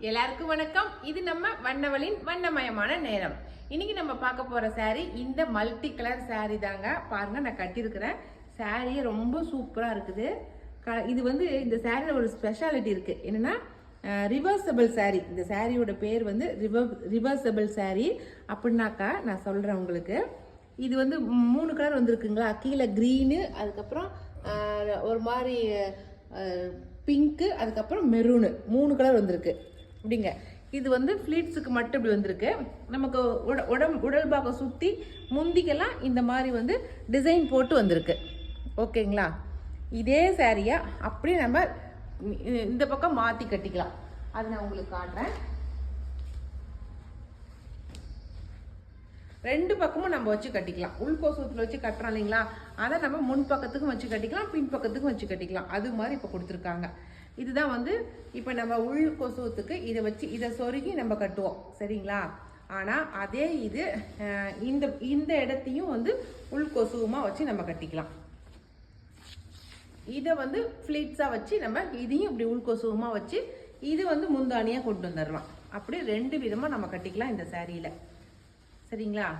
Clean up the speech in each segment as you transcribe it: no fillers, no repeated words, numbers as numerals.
எல்லாருக்கும் வணக்கம். இது நம்ம வண்ணவளின் வண்ணமயமான நேரம். இன்னைக்கு நம்ம பார்க்க போற சாரி இந்த மல்டி கலர் சாரி தாங்க. பாருங்க, நான் கட்டியிருக்கிறேன். சாரியே ரொம்ப சூப்பரா இருக்குது. இது வந்து இந்த சாரியில ஒரு ஸ்பெஷாலிட்டி இருக்கு. என்னன்னா ரிவர்சபிள் சாரி. இந்த சாரியோட பேர் வந்து ரிவர்சபிள் சாரி. அப்படின்னாக்கா நான் சொல்றேன் உங்களுக்கு. இது வந்து 3 கலர் வந்திருக்குங்களா. கீழே க்ரீனு, அதுக்கப்புறம் ஒரு மாதிரி பிங்க்கு, அதுக்கப்புறம் மெரூனு, 3 கலர் வந்திருக்கு. அப்படிங்க. இது வந்து ஃப்ளீட்ஸுக்கு மட்டும் இப்படி வந்திருக்கு. நமக்கு உடல் பாகம் சுற்றி முந்திக்கெல்லாம் இந்த மாதிரி வந்து டிசைன் போட்டு வந்திருக்கு. ஓகேங்களா. இதே சாரியா அப்படியே நம்ம இந்த பக்கம் மாற்றி கட்டிக்கலாம். அது நான் உங்களுக்கு காட்டுறேன். 2 பக்கமும் நம்ம வச்சு கட்டிக்கலாம். உள்கோசத்தில் வச்சு கட்டுறோம் இல்லைங்களா, அதை நம்ம முன் பக்கத்துக்கும் வச்சு கட்டிக்கலாம், பின் பக்கத்துக்கும் வச்சு கட்டிக்கலாம். அது மாதிரி இப்போ கொடுத்துருக்காங்க. இதுதான் வந்து இப்போ நம்ம உள் கொசுவத்துக்கு இதை வச்சு இதை சொருகி நம்ம கட்டுவோம், சரிங்களா. ஆனால் அதே இது இந்த இடத்தையும் வந்து உள் கொசுவமாக வச்சு நம்ம கட்டிக்கலாம். இதை வந்து ஃப்ளீட்ஸாக வச்சு நம்ம இதையும் இப்படி உள் கொசுவமாக வச்சு இது வந்து முந்தானியாக கொண்டு வந்துடலாம். அப்படி 2 விதமாக நம்ம கட்டிக்கலாம் இந்த சாரியில், சரிங்களா.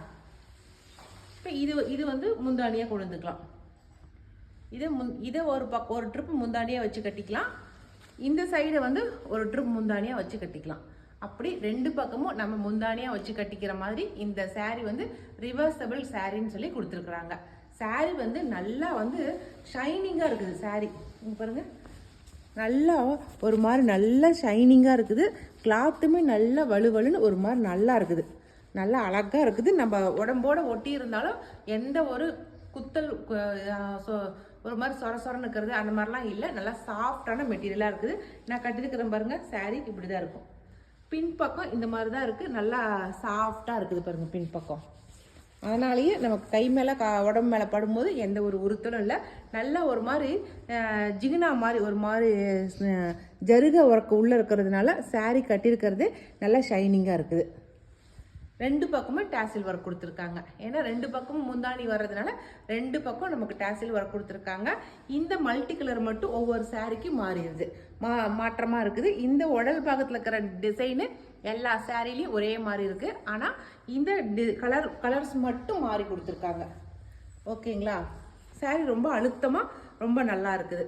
இப்போ இது வந்து முந்தானியாக கொண்டு வந்துக்கலாம். இதை ஒரு ட்ரிப் முந்தானியாக வச்சு கட்டிக்கலாம். இந்த சைடை வந்து ஒரு ட்ரிப் முந்தானியாக வச்சு கட்டிக்கலாம். அப்படி 2 பக்கமும் நம்ம முந்தானியாக வச்சு கட்டிக்கிற மாதிரி இந்த சாரீ வந்து ரிவர்சபிள் சாரின்னு சொல்லி கொடுத்துருக்குறாங்க. சாரீ வந்து நல்லா வந்து ஷைனிங்காக இருக்குது. சாரீ இங்கே பாருங்கள், நல்லா ஒரு மாதிரி நல்லா ஷைனிங்காக இருக்குது. கிளாத்துமே நல்லா வலுவலுன்னு ஒரு மாதிரி நல்லா இருக்குது, நல்லா அழகாக இருக்குது. நம்ம உடம்போட ஒட்டி இருந்தாலும் எந்த ஒரு குத்தல் ஒரு மாதிரி சொரன்னு இருக்கிறது அந்த மாதிரிலாம் இல்லை. நல்லா சாஃப்டான மெட்டீரியலாக இருக்குது. நான் கட்டிருக்கிறேன் பாருங்கள். சாரீ இப்படி தான் இருக்கும். பின்பக்கம் இந்த மாதிரி தான் இருக்குது. நல்லா சாஃப்டாக இருக்குது பாருங்கள் பின்பக்கம். அதனாலேயே நமக்கு கை மேலே உடம்பு மேலே படும்போது எந்த ஒரு உறுத்தலும் இல்லை. நல்லா ஒரு மாதிரி ஜிகினா மாதிரி ஒரு மாதிரி ஜருக ஒர்க்கு உள்ளே இருக்கிறதுனால சாரீ கட்டியிருக்கிறது நல்லா ஷைனிங்காக இருக்குது. 2 பக்கமும் டேசில் ஒர்க் கொடுத்துருக்காங்க. ஏன்னா 2 பக்கமும் முந்தாணி வர்றதுனால 2 பக்கம் நமக்கு டேசில் ஒர்க் கொடுத்துருக்காங்க. இந்த மல்டி கலர் மட்டும் ஒவ்வொரு சாரிக்கும் மாறிடுது, மாற்றமாக இருக்குது. இந்த உடல் பாகத்தில் இருக்கிற டிசைனு எல்லா சாரிலையும் ஒரே மாதிரி இருக்குது. ஆனால் இந்த கலர்ஸ் மட்டும் மாறி கொடுத்துருக்காங்க. ஓகேங்களா. சாரி ரொம்ப அழுத்தமாக ரொம்ப நல்லா இருக்குது.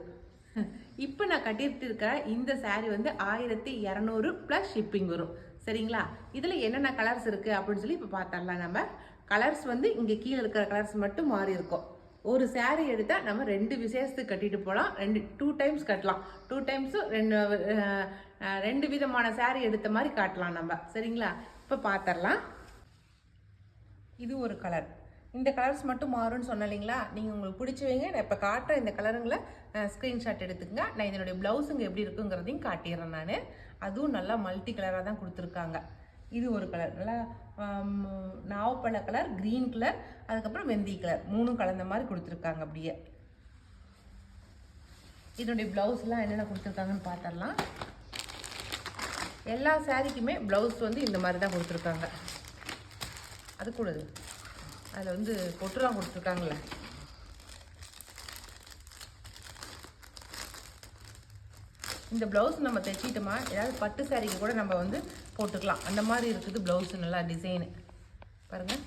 இப்போ நான் கட்டிட்டு இருக்க இந்த சாரி வந்து 1200 ப்ளஸ் ஷிப்பிங் வரும், சரிங்களா. இதில் என்னென்ன கலர்ஸ் இருக்குது அப்படின்னு சொல்லி இப்போ பார்த்துடலாம். நம்ம கலர்ஸ் வந்து இங்கே கீழே இருக்கிற கலர்ஸ் மட்டும் மாறி இருக்கும். ஒரு சாரீ எடுத்தால் நம்ம 2 விசேஷத்துக்கு கட்டிட்டு போகலாம். 2 டைம்ஸ் கட்டலாம். 2 டைம்ஸும் 2 விதமான சாரீ எடுத்த மாதிரி காட்டலாம் நம்ம, சரிங்களா. இப்போ பார்த்துடலாம். இது ஒரு கலர். இந்த கலர்ஸ் மட்டும் மாறும்னு சொன்னேன் இல்லைங்களா. நீங்கள் உங்களுக்கு பிடிச்சவங்க நான் இப்போ காட்டுற இந்த கலருங்களை ஸ்க்ரீன்ஷாட் எடுத்துக்கங்க. நான் இதனுடைய ப்ளவுஸுங்க எப்படி இருக்குங்கிறதையும் காட்டிடுறேன் நான். அதுவும் நல்லா மல்டி கலராக தான் கொடுத்துருக்காங்க. இது ஒரு கலர் நல்லா நாவப்பழ கலர், க்ரீன் கலர், அதுக்கப்புறம் வெந்தி கலர், 3 கலந்த மாதிரி கொடுத்துருக்காங்க. அப்படியே இதனுடைய ப்ளவுஸ்லாம் என்னென்ன கொடுத்துருக்காங்கன்னு பார்த்துடலாம். எல்லா சாரிக்குமே ப்ளவுஸ் வந்து இந்த மாதிரி தான் கொடுத்துருக்காங்க. அது கூட அதில் வந்து பொட்டுலாம் கொடுத்துருக்காங்களே. இந்த ப்ளவுஸ் நம்ம தைச்சிட்டோமா ஏதாவது பட்டு சாரிக்கு கூட நம்ம வந்து போட்டுக்கலாம். அந்த மாதிரி இருக்குது ப்ளவுஸு. நல்லா டிசைனு பாருங்கள்.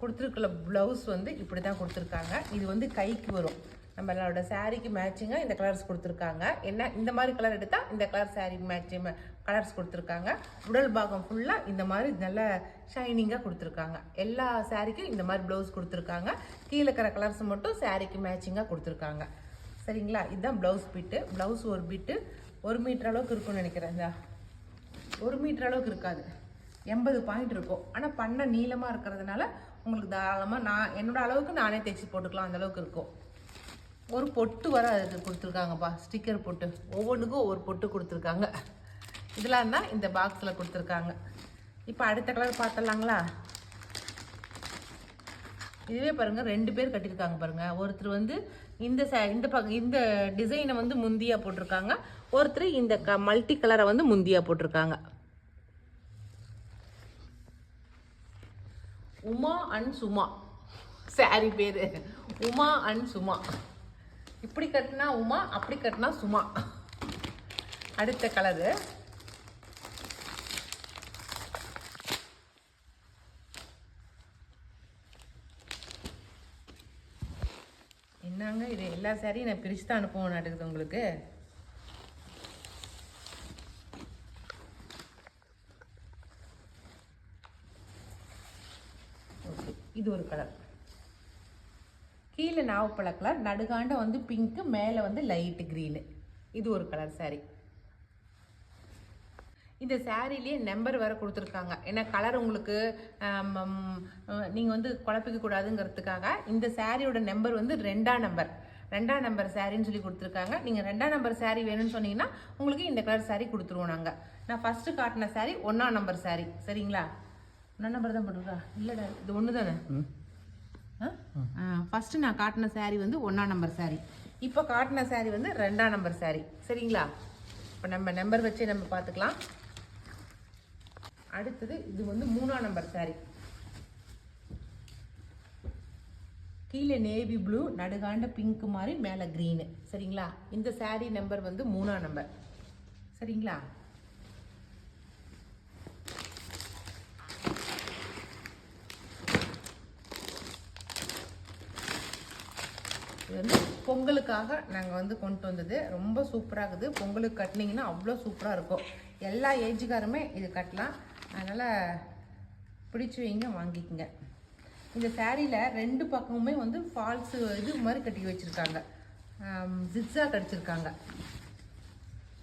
கொடுத்துருக்குள்ள ப்ளவுஸ் வந்து இப்படி தான் கொடுத்துருக்காங்க. இது வந்து கைக்கு வரும். நம்மளோட சாரீக்கு மேட்சிங்காக இந்த கலர்ஸ் கொடுத்துருக்காங்க. என்ன இந்த மாதிரி கலர் எடுத்தால் இந்த கலர் சாரீக்கு மேட்சிங் கலர்ஸ் கொடுத்துருக்காங்க. உடல் பாகம் ஃபுல்லாக இந்த மாதிரி நல்ல ஷைனிங்காக கொடுத்துருக்காங்க. எல்லா சாரீக்கும் இந்த மாதிரி ப்ளவுஸ் கொடுத்துருக்காங்க. கீழே இருக்கிற கலர்ஸ் மட்டும் சாரீக்கு மேட்சிங்காக கொடுத்துருக்காங்க, சரிங்களா. இதுதான் ப்ளவுஸ் பிட்டு. ப்ளவுஸ் ஒரு பிட்டு 1 மீட்டர் அளவுக்கு இருக்கும்னு நினைக்கிறேன். இந்த 1 மீட்டர் அளவுக்கு இருக்காது, 80 பாயிண்ட் இருக்கும். ஆனால் பண்ண நீளமாக இருக்கிறதுனால உங்களுக்கு தாராளமாக நான் என்னோட அளவுக்கு நானே தைச்சி போட்டுக்கலாம், அந்த அளவுக்கு இருக்கும். ஒரு பொட்டு வர அதுக்கு கொடுத்துருக்காங்கப்பா, ஸ்டிக்கர் பொட்டு. ஒவ்வொன்றுக்கும் ஒவ்வொரு பொட்டு கொடுத்துருக்காங்க. இதெல்லாம் தான் இந்த பாக்ஸில் கொடுத்துருக்காங்க. இப்போ அடுத்த கலர் பார்த்துடலாங்களா. இதுவே பாருங்கள் 2 பேர் கட்டியிருக்காங்க பாருங்கள். ஒருத்தர் வந்து இந்த டிசைனை வந்து முந்தியாக போட்டிருக்காங்க. ஒருத்தர் இந்த மல்டி கலரை வந்து முந்தியாக போட்டிருக்காங்க. உமா அண்ட் சுமா சாரி பேர். உமா அண்ட் சுமா. இப்படி கட்டினா உமா, அப்படி கட்டினா சுமா. அடுத்த கலரு நாங்கள் இது எல்லா சாரியும் நான் பிரித்து தான் அனுப்புவோம் நாட்டுக்குது உங்களுக்கு. ஓகே, இது ஒரு கலர். கீழே நாவப்பழ கலர், நடுகாண்ட வந்து பிங்க்கு, மேலே வந்து லைட்டு க்ரீனு. இது ஒரு கலர் சாரி. இந்த சாரிலேயே நம்பர் வேறு கொடுத்துருக்காங்க. ஏன்னா கலர் உங்களுக்கு நீங்கள் வந்து குழப்பிக்க கூடாதுங்கிறதுக்காக இந்த சாரியோட நம்பர் வந்து 2ஆம் நம்பர் சாரின்னு சொல்லி கொடுத்துருக்காங்க. நீங்கள் 2ஆம் நம்பர் சாரி வேணும்னு சொன்னீங்கன்னா உங்களுக்கு இந்த கலர் சாரி கொடுத்துருவோம் நாங்கள். நான் ஃபஸ்ட்டு காட்டின சாரி 1ஆம் நம்பர் சாரி. சரிங்களா? 1ஆம் நம்பர் தான் போட்டிருக்கா? இல்லைடா, இது ஒன்று தானே. ஃபஸ்ட்டு நான் காட்டின சாரி வந்து 1ஆம் நம்பர் சாரி. இப்போ காட்டின சாரி வந்து 2ஆம் நம்பர் சாரி. சரிங்களா? இப்போ நம்ம நம்பர் வச்சு நம்ம பார்த்துக்கலாம். அடுத்தது இது வந்து 3ஆம் நம்பர் சாரி. கீழே நேவி ப்ளூ, நடுகாண்ட பிங்க் மாதிரி, மேலே க்ரீனு. சரிங்களா? இந்த சாரி நம்பர் வந்து 3ஆம் நம்பர். சரிங்களா? இது வந்து பொங்கலுக்காக நாங்கள் வந்து கொண்டு வந்தது. ரொம்ப சூப்பராக இருக்குது. பொங்கலுக்கு கட்டினீங்கன்னா அவ்வளோ சூப்பராக இருக்கும். எல்லா ஏஜுக்காருமே இது கட்டலாம். அதனால் பிடிச்சி வைங்க, வாங்கிக்கோங்க. இந்த சாரியில் 2 பக்கமுமே வந்து ஃபால்ஸு இது மாதிரி கட்டி வச்சுருக்காங்க. ஜிக்ஸாக கடிச்சிருக்காங்க.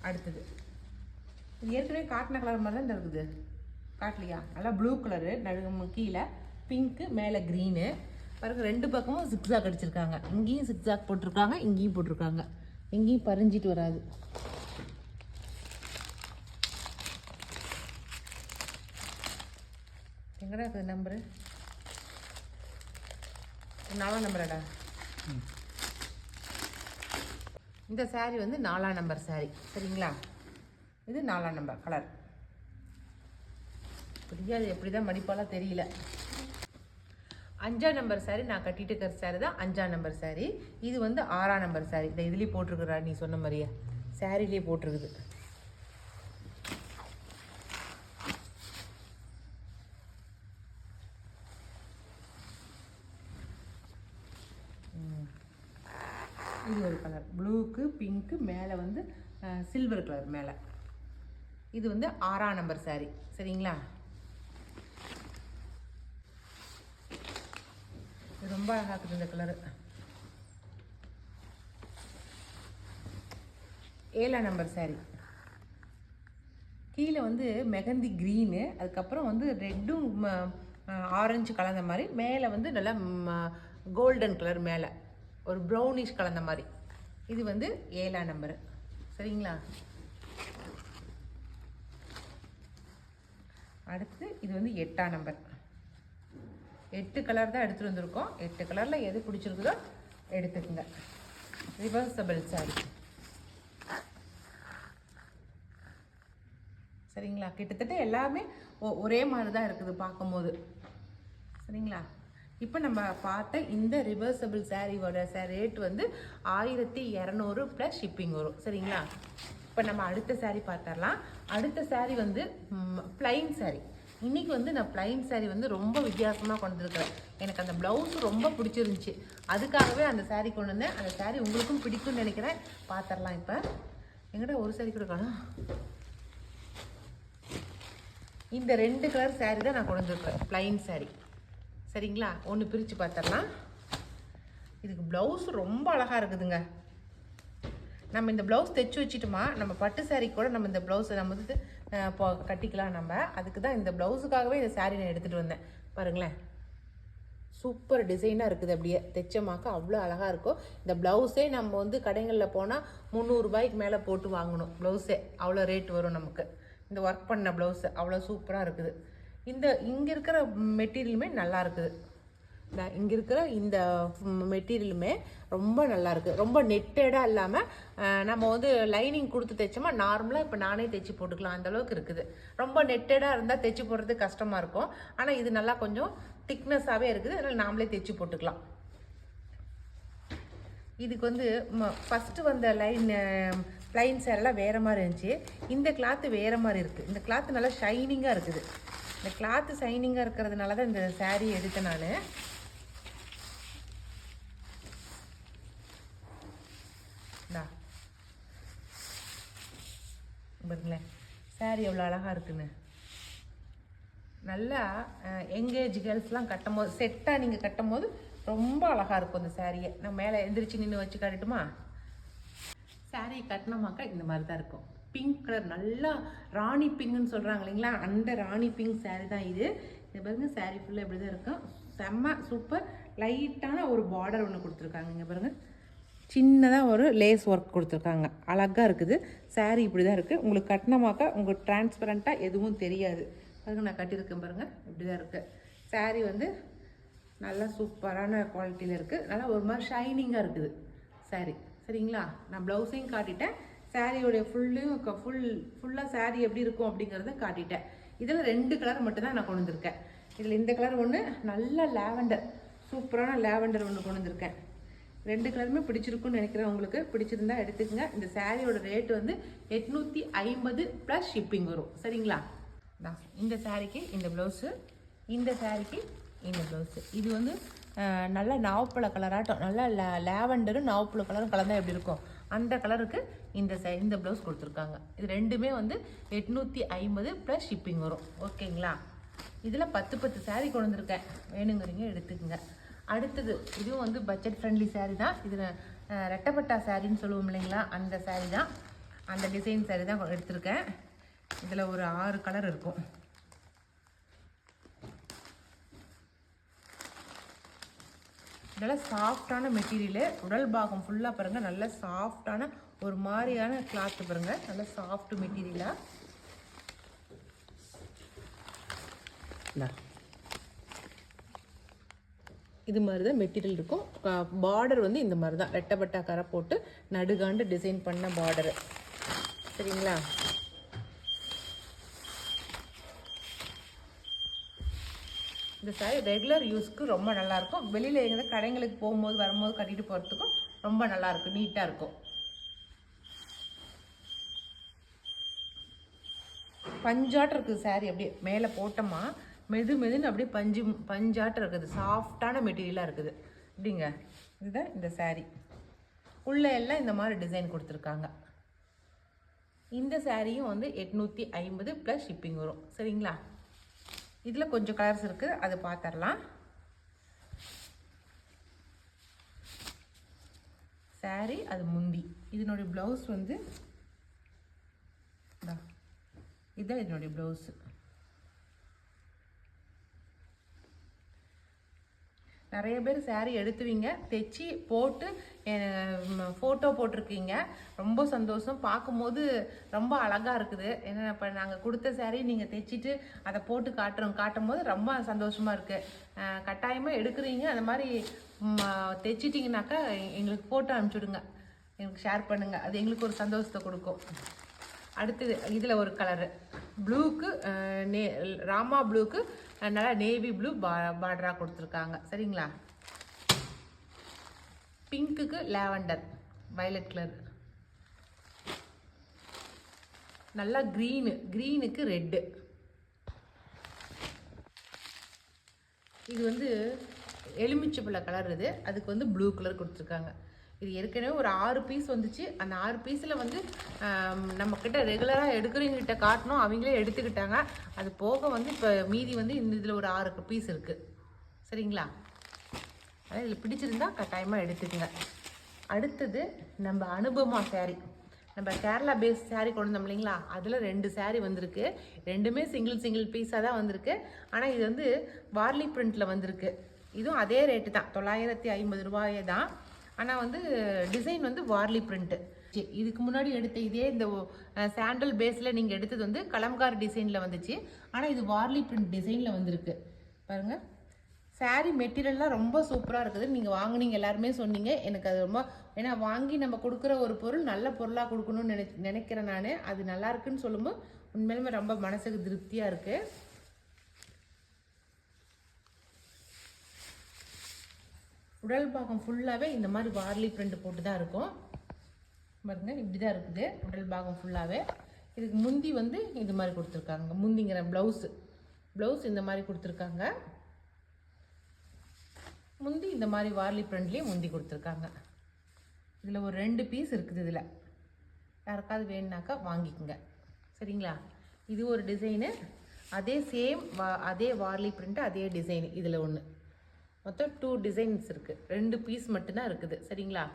அடுத்தது இது ஏற்கனவே காட்டின கலர் மாதிரி தான் இருக்குது. காட்டலையா? நல்லா ப்ளூ கலரு, கீழே பிங்க்கு, மேலே க்ரீனு. பாருங்க, 2 பக்கமும் ஜிக்ஸாக் அடிச்சிருக்காங்க. இங்கேயும் ஜிக்ஸாக் போட்டிருக்காங்க, இங்கேயும் போட்டிருக்காங்க. எங்கேயும் பறிஞ்சிட்டு வராது. எங்கடா இருக்குது நம்பரு? 4ஆம் நம்பராடா. இந்த சாரி வந்து 4ஆம் நம்பர் சாரி. சரிங்களா? இது 4ஆம் நம்பர் கலர். புரியாது, எப்படி தான் மடிப்பாலாம் தெரியல. 5ஆம் நம்பர் சாரி நான் கட்டிட்டு இருக்கிற சாரி தான் 5ஆம் நம்பர் சாரி. இது வந்து 6ஆம் நம்பர் சாரி. இந்த இதுலேயே போட்டிருக்குறா, நீ சொன்ன மாதிரியே சாரிலேயே போட்டிருக்குது. இது ஒரு கலர், ப்ளூக்கு பிங்க்கு, மேலே வந்து சில்வர் கலர் மேலே. இது வந்து 6ஆம் நம்பர் சாரி. சரிங்களா? இது ரொம்ப அழகாக இருக்குது இந்த கலரு. 7ஆம் நம்பர் சாரி. கீழே வந்து மெகந்தி க்ரீனு, அதுக்கப்புறம் வந்து ரெட்டும் ஆரஞ்சு கலந்த மாதிரி, மேலே வந்து நல்லா கோல்டன் கலர், மேலே ஒரு ப்ரௌனிஷ் கலந்த மாதிரி. இது வந்து 7ஆம் நம்பரு. சரிங்களா? அடுத்து இது வந்து 8ஆம் நம்பர். 8 கலர் தான் எடுத்துகிட்டு வந்திருக்கோம். 8 கலரில் எது பிடிச்சிருக்குதோ எடுத்துக்கோங்க. Reversible sorry. சரிங்களா? கிட்டத்தட்ட எல்லாமே ஒரே மாதிரி தான் இருக்குது பார்க்கும்போது. சரிங்களா? இப்போ நம்ம பார்த்த இந்த ரிவர்சபிள் சாரியோட ரேட் வந்து 1200 ப்ளஸ் ஷிப்பிங் வரும். சரிங்களா? இப்போ நம்ம அடுத்த சாரி பார்த்துடலாம். அடுத்த சாரி வந்து பிளைன் சாரி. இன்றைக்கி வந்து நான் பிளைன் சாரி வந்து ரொம்ப வித்தியாசமாக கொண்டு வந்துருக்கிறேன். எனக்கு அந்த ப்ளவுஸ் ரொம்ப பிடிச்சிருந்துச்சி. அதுக்காகவே அந்த சாரி கொண்டு வந்தேன். அந்த சாரி உங்களுக்கும் பிடிக்கும்னு நினைக்கிறேன். பார்த்துடலாம். இப்போ எங்கிட்ட ஒரு சாரி கூட காணும். இந்த 2 கலர் சாரி தான் நான் கொண்டு வந்துருக்கேன், பிளைன் சாரி. சரிங்களா? ஒன்று பிரித்து பார்த்துடலாம். இதுக்கு ப்ளவுஸ் ரொம்ப அழகாக இருக்குதுங்க. நம்ம இந்த ப்ளவுஸ் தைச்சி வச்சுட்டோமா, நம்ம பட்டு சாரி கூட நம்ம இந்த ப்ளவுஸை நம்ம வந்து கட்டிக்கலாம். நம்ம அதுக்கு தான் இந்த ப்ளவுஸுக்காகவே இந்த சாரி நான் எடுத்துகிட்டு வந்தேன். பாருங்களேன், சூப்பர் டிசைனாக இருக்குது. அப்படியே தைச்சமாக்க அவ்வளோ அழகாக இருக்கும். இந்த ப்ளவுஸே நம்ம வந்து கடைகளில் போனால் 300 ரூபாய்க்கு மேலே போட்டு வாங்கணும். ப்ளவுஸே அவ்வளோ ரேட் வரும் நமக்கு. இந்த ஒர்க் பண்ண ப்ளவுஸு அவ்வளோ சூப்பராக இருக்குது. இங்கே இருக்கிற மெட்டீரியலுமே நல்லா இருக்குது. இங்கே இருக்கிற இந்த மெட்டீரியலுமே ரொம்ப நல்லாயிருக்கு. ரொம்ப நெட்டடாக இல்லாமல் நம்ம வந்து லைனிங் கொடுத்து தைச்சோமா நார்மலாக இப்போ நானே தைச்சி போட்டுக்கலாம், அந்தளவுக்கு இருக்குது. ரொம்ப நெட்டடாக இருந்தால் தைச்சி போடுறது கஷ்டமாக இருக்கும். ஆனால் இது நல்லா கொஞ்சம் திக்னஸாகவே இருக்குது. அதனால் நாமளே தைச்சி போட்டுக்கலாம். இதுக்கு வந்து ஃபஸ்ட்டு வந்த ப்ளைன் சேரெல்லாம் வேறு மாதிரி இருந்துச்சு. இந்த கிளாத்து வேறு மாதிரி இருக்குது. இந்த கிளாத்து நல்லா ஷைனிங்காக இருக்குது. இந்த கிளாத்து ஷைனிங்காக இருக்கிறதுனால தான் இந்த சாரீ எடுத்தேன் நான். பாருங்களேன் சாரீ எவ்வளோ அழகாக இருக்குன்னு. நல்லா எங்கேஜ் கேர்ள்ஸ்லாம் கட்டும் போது செட்டாக நீங்கள் கட்டும் போது ரொம்ப அழகாக இருக்கும் இந்த சாரியை. நான் மேலே எந்திரிச்சு நின்று வச்சு காட்டட்டுமா? சாரீ கட்டினோமாக்கா இந்த மாதிரி தான் இருக்கும். பிங்க் கலர், நல்லா ராணி பிங்க்னு சொல்கிறாங்க இல்லைங்களா, அந்த ராணி பிங்க் சாரீ தான் இது. இது பாருங்க சாரீ ஃபுல்லாக இப்படி தான் இருக்கும். செம்ம சூப்பர். லைட்டான ஒரு பார்டர் ஒன்று கொடுத்துருக்காங்க. இங்கே பாருங்கள் சின்னதாக ஒரு லேஸ் ஒர்க் கொடுத்துருக்காங்க. அழகாக இருக்குது. சாரீ இப்படி தான் இருக்குது. உங்களுக்கு கட்டினமாக்கா உங்களுக்கு டிரான்ஸ்பரண்ட்டாக எதுவும் தெரியாது. பாருங்கள் நான் கட்டியிருக்கேன் பாருங்கள் இப்படி தான் இருக்குது. சாரீ வந்து நல்லா சூப்பரான குவாலிட்டியில் இருக்குது. நல்லா ஒரு மாதிரி ஷைனிங்காக இருக்குது சாரீ. சரிங்களா? நான் ப்ளவுஸையும் காட்டிட்டேன், சாரியோடைய ஃபுல்லாக சாரீ எப்படி இருக்கும் அப்படிங்கிறத காட்டிட்டேன். இதில் 2 கலர் மட்டும்தான் நான் கொண்டு வந்திருக்கேன். இதில் இந்த கலர் ஒன்று, நல்ல லாவெண்டர், சூப்பரான லாவெண்டர் ஒன்று கொண்டு வந்திருக்கேன். 2 கலருமே பிடிச்சிருக்குன்னு நினைக்கிறேன். உங்களுக்கு பிடிச்சிருந்தா எடுத்துக்கங்க. இந்த சாரியோட ரேட்டு வந்து 850 ப்ளஸ் ஷிப்பிங் வரும். சரிங்களா? இந்த சாரிக்கு இந்த ப்ளவுஸு, இந்த சாரிக்கு இந்த ப்ளவுஸு. இது வந்து நல்ல நாவப்பழ கலராட்டம், நல்லா லாவெண்டரும் நாவப்பழ கலரும் கலந்தால் எப்படி இருக்கும் அந்த கலருக்கு இந்த ப்ளவுஸ் கொடுத்துருக்காங்க. இது ரெண்டுமே வந்து 850 ப்ளஸ் ஷிப்பிங் வரும். ஓகேங்களா? இதில் 10 சாரீ கொண்டு வந்திருக்கேன். வேணுங்கிறீங்க எடுத்துக்கோங்க. அடுத்தது இதுவும் வந்து பட்ஜெட் ஃப்ரெண்ட்லி சாரீ தான். இதில் ரெட்டப்பட்டா சாரின்னு சொல்லுவோம் இல்லைங்களா, அந்த சாரீ தான், அந்த டிசைன் சாரீ தான் எடுத்திருக்கேன். இதில் ஒரு 6 கலர் இருக்கும். நல்லா சாஃப்டான மெட்டீரியலு. உடல் பாகம் ஃபுல்லாக பாருங்கள், நல்ல சாஃப்டான ஒரு மாதிரியான கிளாத்து பாருங்கள், நல்ல சாஃப்ட் மெட்டீரியலாக. இது மாதிரி தான் மெட்டீரியல் இருக்கும். பார்டர் வந்து இந்த மாதிரி தான் ரெட்டப்பட்டா கரை போட்டு நடுகாண்டு டிசைன் பண்ண பார்டரு. சரிங்களா? இந்த சாரி ரெகுலர் யூஸ்க்கு ரொம்ப நல்லாயிருக்கும். வெளியில் எங்கே கடைங்களுக்கு போகும்போது வரும்போது கட்டிட்டு போகிறதுக்கும் ரொம்ப நல்லாயிருக்கும், நீட்டாக இருக்கும். பஞ்சாட்டம் இருக்குது சாரி. அப்படியே மேலே போட்டோமா மெதுன்னு அப்படியே பஞ்சாட்டம் இருக்குது. சாஃப்டான மெட்டீரியலாக இருக்குது. அப்படிங்க இதுதான் இந்த சாரி. உள்ளே எல்லாம் இந்த மாதிரி டிசைன் கொடுத்துருக்காங்க. இந்த சாரியும் வந்து 850 ப்ளஸ் ஷிப்பிங் வரும். சரிங்களா? இதில் கொஞ்சம் கலர்ஸ் இருக்குது, அதை பார்த்துடலாம். சாரி அது முந்தி. இதனுடைய ப்ளவுஸ் வந்து இதுதான் இதனுடைய ப்ளவுஸு. நிறைய பேர் சாரீ எடுத்துவீங்க, தைச்சி போட்டு ஃபோட்டோ போட்டிருக்கீங்க. ரொம்ப சந்தோஷம். பார்க்கும்போது ரொம்ப அழகாக இருக்குது. ஏன்னா இப்போ நாங்கள் கொடுத்த சாரீ நீங்கள் தைச்சிட்டு அதை போட்டு காட்டும் போது ரொம்ப சந்தோஷமாக இருக்குது. கட்டாயமாக எடுக்கிறீங்க. அந்த மாதிரி தைச்சிட்டிங்கனாக்கா எங்களுக்கு ஃபோட்டோ அனுப்பிச்சுடுங்க, எங்களுக்கு ஷேர் பண்ணுங்கள். அது எங்களுக்கு ஒரு சந்தோஷத்தை கொடுக்கும். அடுத்தது இதில் ஒரு கலரு ப்ளூக்கு, ராமா ப்ளூக்கு நல்லா நேவி ப்ளூ பார்டராக கொடுத்துருக்காங்க. சரிங்களா? பிங்க்குக்கு லாவெண்டர், வயலட் கலர், நல்லா க்ரீனுக்கு ரெட்டு. இது வந்து எலுமிச்சப்பழ கலர். இது அதுக்கு வந்து ப்ளூ கலர் கொடுத்துருக்காங்க. இது ஏற்கனவே ஒரு 6 பீஸ் வந்துச்சு. அந்த 6 பீஸில் வந்து நம்மக்கிட்ட ரெகுலராக எடுக்கிறவங்கிட்ட காட்டணும், அவங்களே எடுத்துக்கிட்டாங்க. அது போக வந்து இப்போ மீதி வந்து இந்த இதில் ஒரு 6 பீஸ் இருக்குது. சரிங்களா? அதான் இதில் பிடிச்சிருந்தா கட்டாயமாக எடுத்துக்கங்க. அடுத்தது நம்ம அனுபமா சாரீ. நம்ம கேரளா பேஸ் சாரீ கொண்டு வந்தோம் இல்லைங்களா, அதில் 2 சாரீ வந்திருக்கு. ரெண்டுமே சிங்கிள் பீஸாக தான் வந்திருக்கு. ஆனால் இது வந்து வார்லி பிரிண்டில் வந்திருக்கு. இதுவும் அதே ரேட்டு தான், 950 ரூபாயே தான். ஆனால் வந்து டிசைன் வந்து வார்லி பிரிண்ட்டு. இதுக்கு முன்னாடி எடுத்த இதே இந்த சாண்டல் பேஸில் நீங்கள் எடுத்தது வந்து கலம்கார் டிசைனில் வந்துச்சு. ஆனால் இது வார்லி பிரிண்ட் டிசைனில் வந்திருக்கு. பாருங்கள், சாரீ மெட்டீரியல்லாம் ரொம்ப சூப்பராக இருக்குது. நீங்கள் வாங்கினீங்க எல்லாருமே சொன்னீங்க. எனக்கு அது ரொம்ப, ஏன்னா வாங்கி நம்ம கொடுக்குற ஒரு பொருள் நல்ல பொருளாக கொடுக்கணும்னு நினைக்கிறேன் நான். அது நல்லா இருக்குன்னு சொல்லும்போது உண்மையிலுமே ரொம்ப மனசுக்கு திருப்தியாக இருக்குது. உடல் பாகம் ஃபுல்லாகவே இந்த மாதிரி வார்லி பிரிண்ட் போட்டு தான் இருக்கும். பாருங்க, இப்படி தான் இருக்குது உடல் பாகம் ஃபுல்லாகவே. இதுக்கு முந்தி வந்து இது மாதிரி கொடுத்துருக்காங்க. முந்திங்கிற ப்ளவுஸ் இந்த மாதிரி கொடுத்துருக்காங்க. முந்தி இந்த மாதிரி வார்லி பிரிண்ட்லேயே முந்தி கொடுத்துருக்காங்க. இதில் ஒரு 2 பீஸ் இருக்குது. இதில் யாருக்காவது வேணுனாக்கா வாங்கிக்கோங்க. சரிங்களா? இது ஒரு டிசைனு, அதே சேம் அதே வார்லி பிரிண்ட், அதே டிசைன். இதில் ஒன்று, மொத்தம் 2 டிசைன்ஸ் இருக்குது. 2 பீஸ் மட்டும்தான் இருக்குது. சரிங்களா?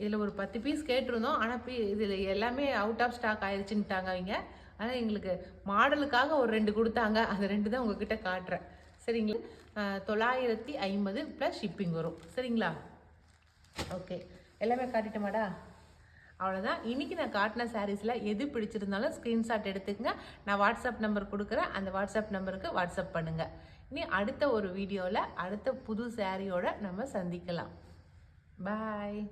இதில் ஒரு 10 பீஸ் கேட்டிருந்தோம். ஆனால் இதில் எல்லாமே அவுட் ஆஃப் ஸ்டாக் ஆயிடுச்சுன்ட்டாங்க அவங்க. ஆனால் எங்களுக்கு மாடலுக்காக ஒரு 2 கொடுத்தாங்க. அந்த 2 தான் உங்ககிட்ட காட்டுறேன். சரிங்களா? 950 ப்ளஸ் ஷிப்பிங் வரும். சரிங்களா? ஓகே, எல்லாமே காட்டிட்டோமாடா? அவ்வளோதான். இன்றைக்கி நான் காட்டின சாரீஸில் எது பிடிச்சிருந்தாலும் ஸ்க்ரீன்ஷாட் எடுத்துக்கங்க. நான் வாட்ஸ்அப் நம்பர் கொடுக்குறேன். அந்த வாட்ஸ்அப் நம்பருக்கு வாட்ஸ்அப் பண்ணுங்கள். இனி அடுத்த ஒரு வீடியோவில் அடுத்த புது சாரியோட நம்ம சந்திக்கலாம். பாய்.